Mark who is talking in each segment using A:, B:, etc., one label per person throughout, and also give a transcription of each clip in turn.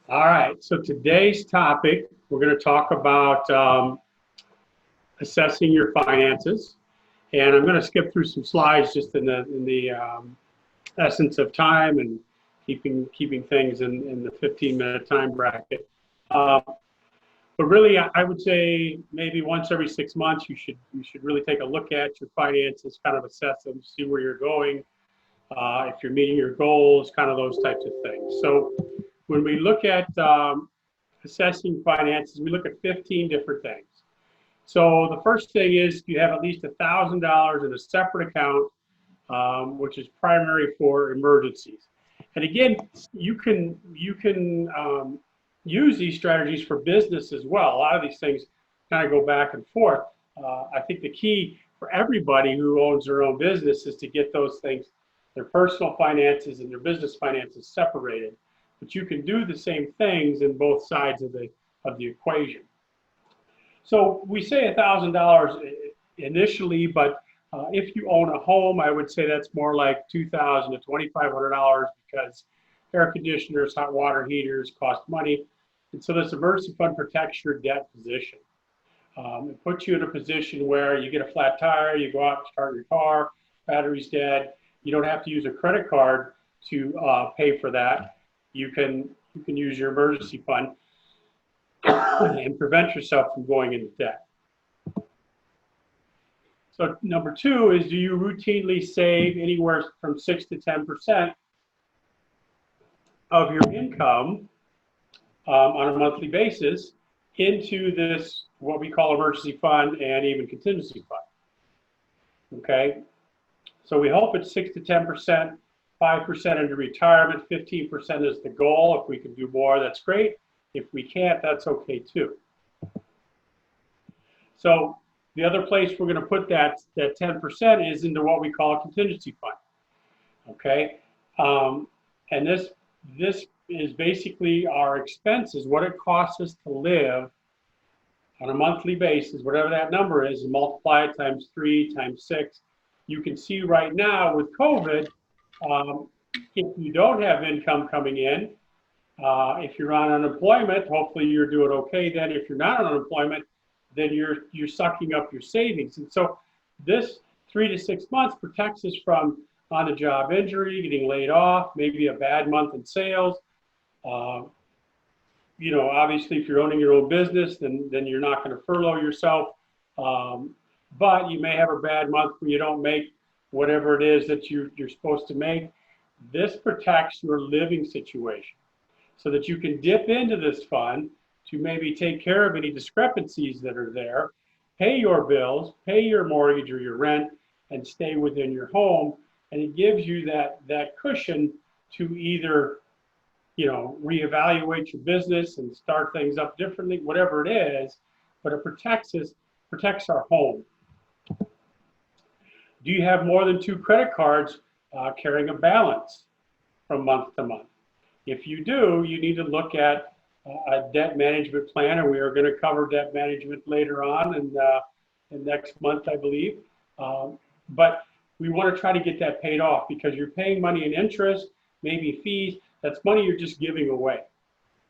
A: All right, so today's topic, we're going to talk about assessing your finances. And I'm going to skip through some slides just in the essence of time and keeping things in the 15-minute time bracket. Uh, but really, I would say maybe once every 6 months, you should really take a look at your finances, kind of assess them, see where you're going, if you're meeting your goals, kind of those types of things. So when we look at assessing finances, we look at 15 different things. So the first thing is you have at least $1,000 in a separate account, which is primary for emergencies. And again, you can use these strategies for business as well. A lot of these things kind of go back and forth. I think the key for everybody who owns their own business is to get those things, their personal finances and their business finances separated. But you can do the same things in both sides of the equation. So we say $1,000 initially, but if you own a home, I would say that's more like $2,000 to $2,500 because air conditioners, hot water heaters cost money. And so this emergency fund protects your debt position. It puts you in a position where you get a flat tire, you go out and start your car, battery's dead. You don't have to use a credit card to pay for that. You can use your emergency fund and prevent yourself from going into debt. So number two is, do you routinely save anywhere from 6 to 10% of your income on a monthly basis into this, what we call emergency fund and even contingency fund? Okay, so we hope it's 6 to 10%, 5% into retirement, 15% is the goal. If we can do more, that's great. If we can't, that's okay too. So the other place we're going to put that 10% is into what we call a contingency fund. Okay, and this is basically our expenses, what it costs us to live on a monthly basis, whatever that number is, and multiply it times 3 times 6. You can see right now with COVID, if you don't have income coming in, if you're on unemployment, hopefully you're doing okay. Then if you're not on unemployment, then you're sucking up your savings. And so this 3 to 6 months protects us from on-the-job injury, getting laid off, maybe a bad month in sales. Obviously, if you're owning your own business, then you're not going to furlough yourself. But you may have a bad month where you don't make whatever it is that you're supposed to make. This protects your living situation so that you can dip into this fund to maybe take care of any discrepancies that are there, pay your bills, pay your mortgage or your rent, and stay within your home. And it gives you that cushion to either, reevaluate your business and start things up differently, whatever it is, but it protects our home. Do you have more than 2 credit cards carrying a balance from month to month? If you do, you need to look at a debt management plan, and we are going to cover debt management later on in next month, I believe. But we want to try to get that paid off because you're paying money in interest, maybe fees. That's money you're just giving away.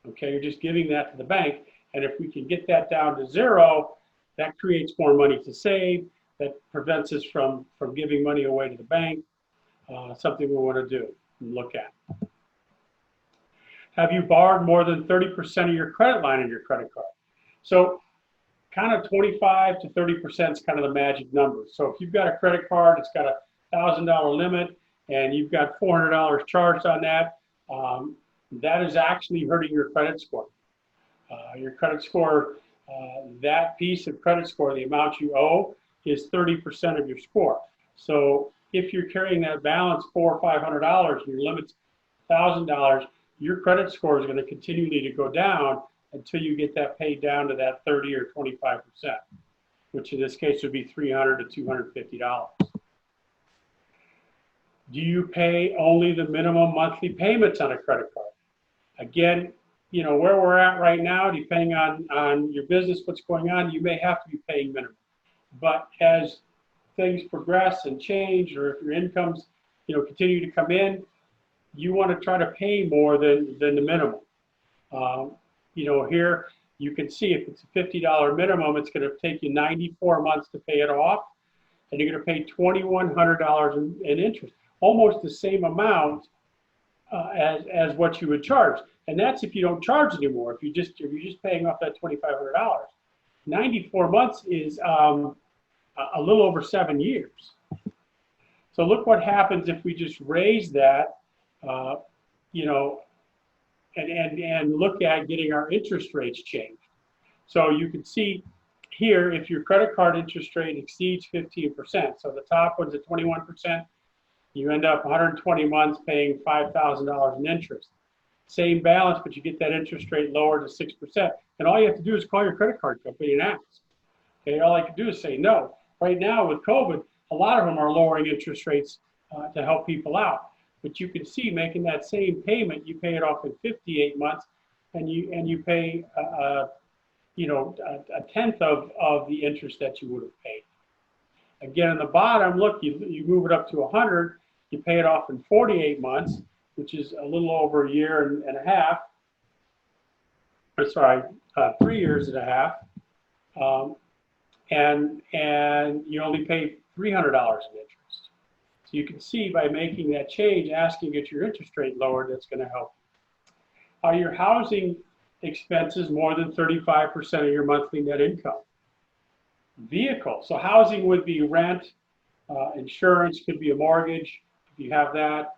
A: Okay, you're just giving that to the bank. And if we can get that down to 0, that creates more money to save. That prevents us from giving money away to the bank. Something we want to do and look at. Have you borrowed more than 30% of your credit line in your credit card? So kind of 25 to 30% is kind of the magic number. So if you've got a credit card, it's got a $1,000 limit, and you've got $400 charged on that, that is actually hurting your credit score. Your credit score, that piece of credit score, the amount you owe, is 30% of your score. So if you're carrying that balance $400 or $500 and your limit's $1,000, your credit score is going to continually to go down until you get that paid down to that 30 or 25%, which in this case would be $300 to $250. Do you pay only the minimum monthly payments on a credit card? Again, where we're at right now, depending on your business, what's going on, you may have to be paying minimum. But as things progress and change, or if your incomes, continue to come in, you want to try to pay more than the minimum. Here you can see if it's a $50 minimum, it's going to take you 94 months to pay it off, and you're going to pay $2,100 in interest, almost the same amount as what you would charge. And that's if you don't charge anymore. If you're just paying off that $2,500, 94 months is a little over 7 years. So look what happens if we just raise that, and look at getting our interest rates changed. So you can see here, if your credit card interest rate exceeds 15%, so the top one's at 21%, you end up 120 months paying $5,000 in interest. Same balance, but you get that interest rate lowered to 6%. And all you have to do is call your credit card company and ask. Okay, all I can do is say no. Right now with COVID, a lot of them are lowering interest rates to help people out. But you can see making that same payment, you pay it off in 58 months, and you pay a tenth of the interest that you would have paid. Again, on the bottom, look, you move it up to 100, you pay it off in 48 months, which is a little over a year and a half. Or sorry, 3 years and a half. And you only pay $300 in interest. So you can see by making that change, asking to get your interest rate lowered, that's going to help. Are your housing expenses more than 35% of your monthly net income? Vehicle. So housing would be rent, insurance, could be a mortgage if you have that,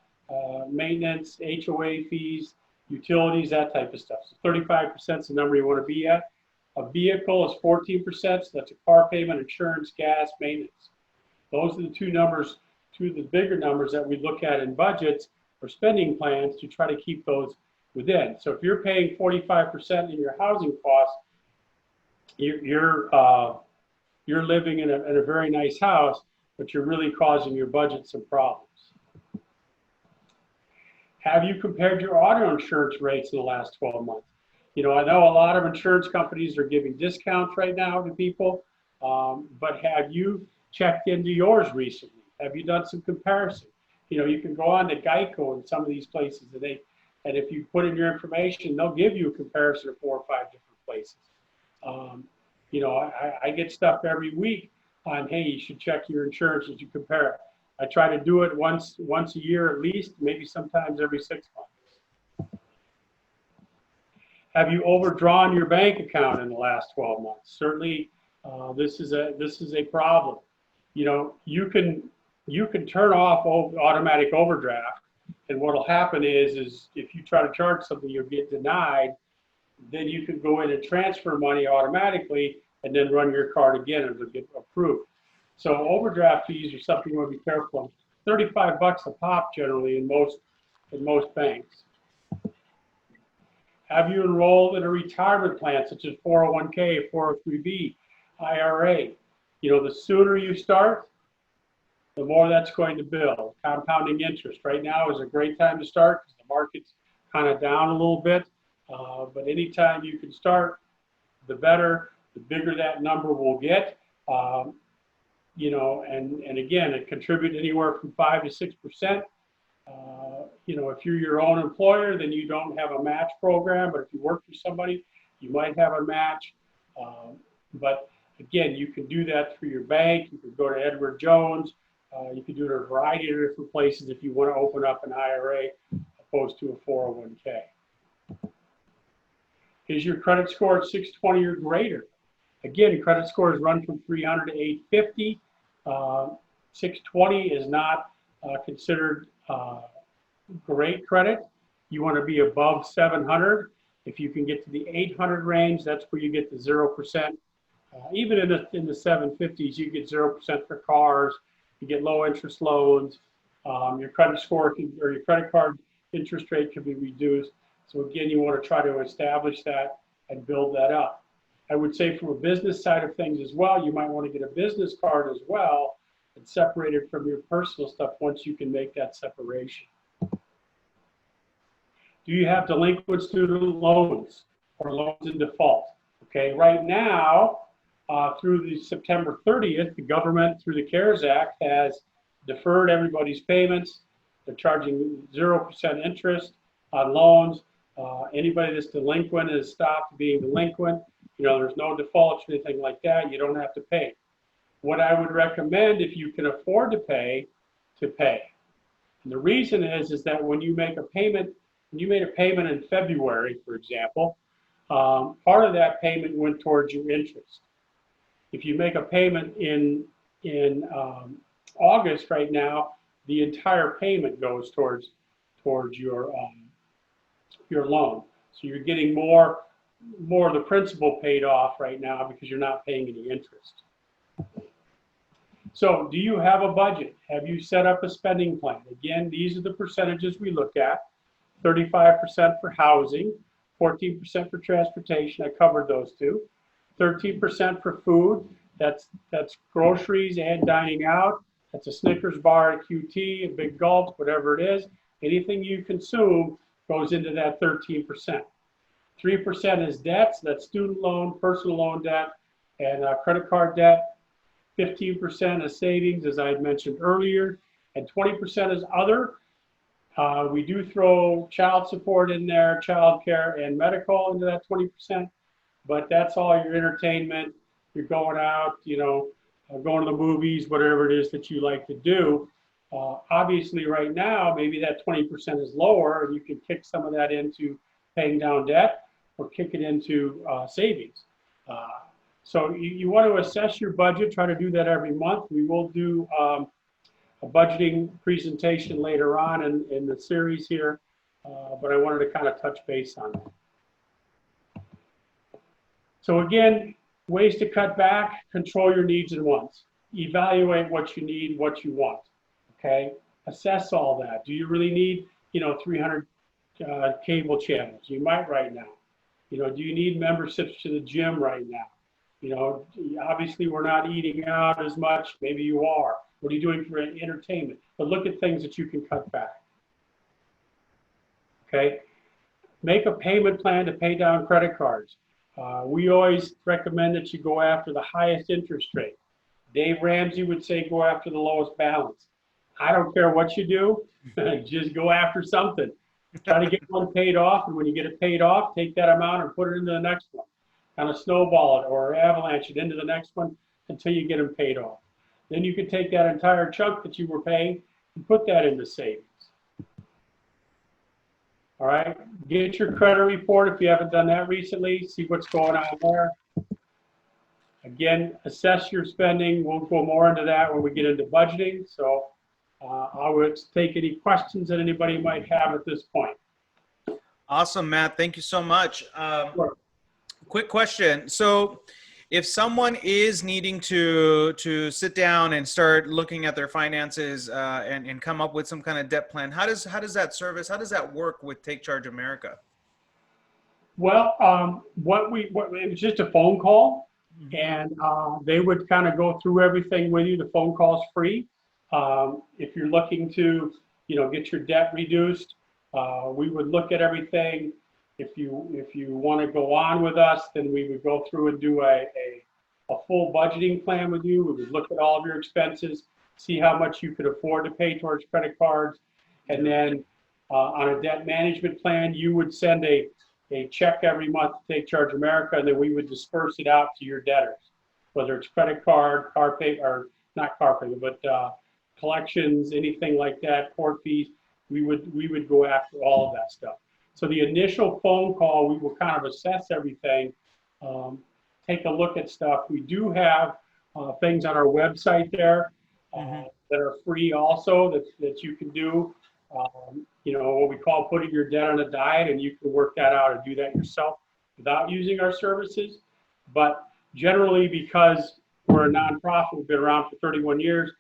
A: maintenance, HOA fees, utilities, that type of stuff. So 35% is the number you want to be at. A vehicle is 14%, so that's a car payment, insurance, gas, maintenance. Those are the two of the bigger numbers that we look at in budgets or spending plans to try to keep those within. So if you're paying 45% in your housing costs, you're living in a very nice house, but you're really causing your budget some problems. Have you compared your auto insurance rates in the last 12 months? I know a lot of insurance companies are giving discounts right now to people, but have you checked into yours recently? Have you done some comparison? You can go on to Geico and some of these places, and if you put in your information, they'll give you a comparison of 4 or 5 different places. I get stuff every week on, hey, you should check your insurance as you compare it. I try to do it once a year at least, maybe sometimes every 6 months. Have you overdrawn your bank account in the last 12 months? Certainly, this is a problem. You can turn off automatic overdraft, and what will happen is if you try to charge something, you'll get denied. Then you can go in and transfer money automatically, and then run your card again, and it'll get approved. So overdraft fees are something you want to be careful of. $35 a pop generally in most banks. Have you enrolled in a retirement plan such as 401k, 403b, IRA? The sooner you start, the more that's going to build. Compounding interest. Right now is a great time to start because the market's kind of down a little bit. But anytime you can start, the better, the bigger that number will get. And again, it contributes anywhere from 5 to 6%. If you're your own employer, then you don't have a match program. But if you work for somebody, you might have a match. But again, you can do that through your bank. You can go to Edward Jones. You can do it at a variety of different places if you want to open up an IRA opposed to a 401k. Is your credit score at 620 or greater? Again, credit scores run from 300 to 850. 620 is not considered great credit. You want to be above 700. If you can get to the 800 range, that's where you get the 0%. Even in the 750s, you get 0% for cars. You get low interest loans. Your credit score or your credit card interest rate can be reduced. So again, you want to try to establish that and build that up. I would say from a business side of things as well, you might want to get a business card as well and separate it from your personal stuff once you can make that separation. Do you have delinquent student loans or loans in default? Okay, right now, through the September 30th, the government, through the CARES Act, has deferred everybody's payments. They're charging 0% interest on loans. Anybody that's delinquent has stopped being delinquent. There's no defaults or anything like that. You don't have to pay. What I would recommend, if you can afford to pay, to pay. And the reason is that when you make a payment, when you made a payment in February, for example, part of that payment went towards your interest. If you make a payment in August right now, the entire payment goes towards your loan. So you're getting more of the principal paid off right now because you're not paying any interest. So do you have a budget? Have you set up a spending plan? Again, these are the percentages we look at. 35% for housing, 14% for transportation. I covered those two. 13% for food. That's groceries and dining out. That's a Snickers bar, a QT, a big gulp, whatever it is. Anything you consume goes into that 13%. 3% is debts. That's student loan, personal loan debt, and credit card debt. 15% is savings, as I had mentioned earlier, and 20% is other. We do throw child support in there, child care, and medical into that 20%, but that's all your entertainment. You're going out, going to the movies, whatever it is that you like to do. Obviously, right now, maybe that 20% is lower, and you can kick some of that into paying down debt or kick it into savings. So you want to assess your budget, try to do that every month. We will do a budgeting presentation later on in the series here, but I wanted to kind of touch base on that. So again, ways to cut back: control your needs and wants. Evaluate what you need, what you want. Okay, assess all that. Do you really need 300 cable channels? You might right now. Do you need memberships to the gym right now? Obviously we're not eating out as much. Maybe you are. What are you doing for entertainment? But look at things that you can cut back. Okay, make a payment plan to pay down credit cards. We always recommend that you go after the highest interest rate. Dave Ramsey would say go after the lowest balance. I don't care what you do, just go after something. Try to get one paid off, and when you get it paid off, take that amount and put it into the next one. Kind of snowball it or avalanche it into the next one until you get them paid off. Then you can take that entire chunk that you were paying and put that into savings. All right, get your credit report if you haven't done that recently. See what's going on there. Again, assess your spending. We'll go more into that when we get into budgeting. So I would take any questions that anybody might have at this point.
B: Awesome, Matt. Thank you so much.
A: Sure.
B: Quick question. So if someone is needing to sit down and start looking at their finances and come up with some kind of debt plan, how does that service, how does that work with Take Charge America?
A: Well, it was just a phone call, and they would kind of go through everything with you. The phone call's free. If you're looking to, get your debt reduced, we would look at everything. If you want to go on with us, then we would go through and do a full budgeting plan with you. We would look at all of your expenses, see how much you could afford to pay towards credit cards, and then on a debt management plan, you would send a check every month to Take Charge America, and then we would disperse it out to your debtors, whether it's credit card, car pay, or not car payment, but collections, anything like that, court fees. We would go after all of that stuff. So the initial phone call, we will kind of assess everything, take a look at stuff. We do have things on our website there that are free also that you can do. What we call putting your debt on a diet, and you can work that out and do that yourself without using our services. But generally, because we're a nonprofit, we've been around for 31 years,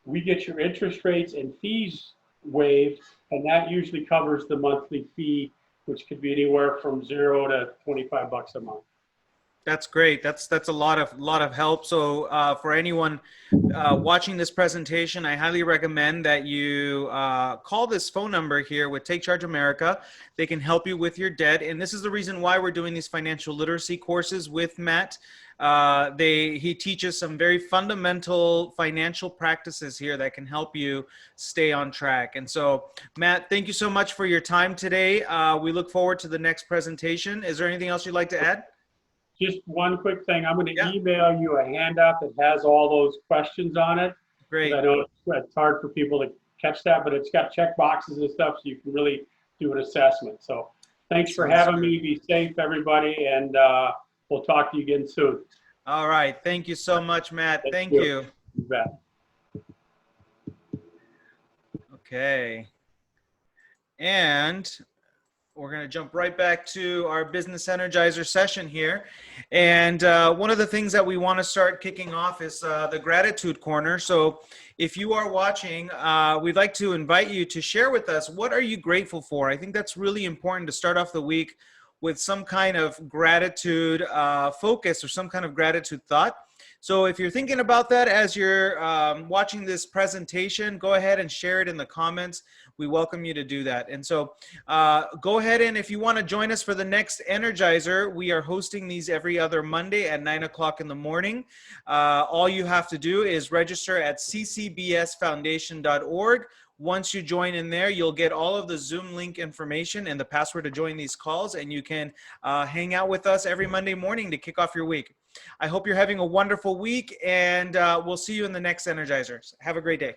A: we get your interest rates and fees waived, and that usually covers the monthly fee, which could be anywhere from $0 to $25 a month.
B: That's great. That's a lot of help. So for anyone watching this presentation, I highly recommend that you call this phone number here with Take Charge America. They can help you with your debt, and this is the reason why we're doing these financial literacy courses with Matt. He teaches some very fundamental financial practices here that can help you stay on track. And so, Matt, thank you so much for your time today. We look forward to the next presentation. Is there anything else you'd like to add?
A: Just one quick thing. I'm going to
B: Yeah,
A: email you a handout that has all those questions on it.
B: great.
A: I know it's hard for people to catch that, but it's got check boxes and stuff, so you can really do an assessment. So thanks for having me. Be safe, everybody, and we'll talk to you again soon.
B: All right. Thank you so much, Matt. Thank
A: you.
B: you.
A: You bet.
B: Okay. And we're going to jump right back to our Business Energizer session here. And one of the things that we want to start kicking off is the Gratitude Corner. So if you are watching, we'd like to invite you to share with us, what are you grateful for? I think that's really important to start off the week with some kind of gratitude focus or some kind of gratitude thought. So if you're thinking about that as you're watching this presentation, go ahead and share it in the comments. We welcome you to do that. And so go ahead, and if you want to join us for the next Energizer, we are hosting these every other Monday at 9 o'clock in the morning. All you have to do is register at ccbsfoundation.org. Once you join in there, you'll get all of the Zoom link information and the password to join these calls, and you can hang out with us every Monday morning to kick off your week. I hope you're having a wonderful week, and we'll see you in the next Energizers. Have a great day.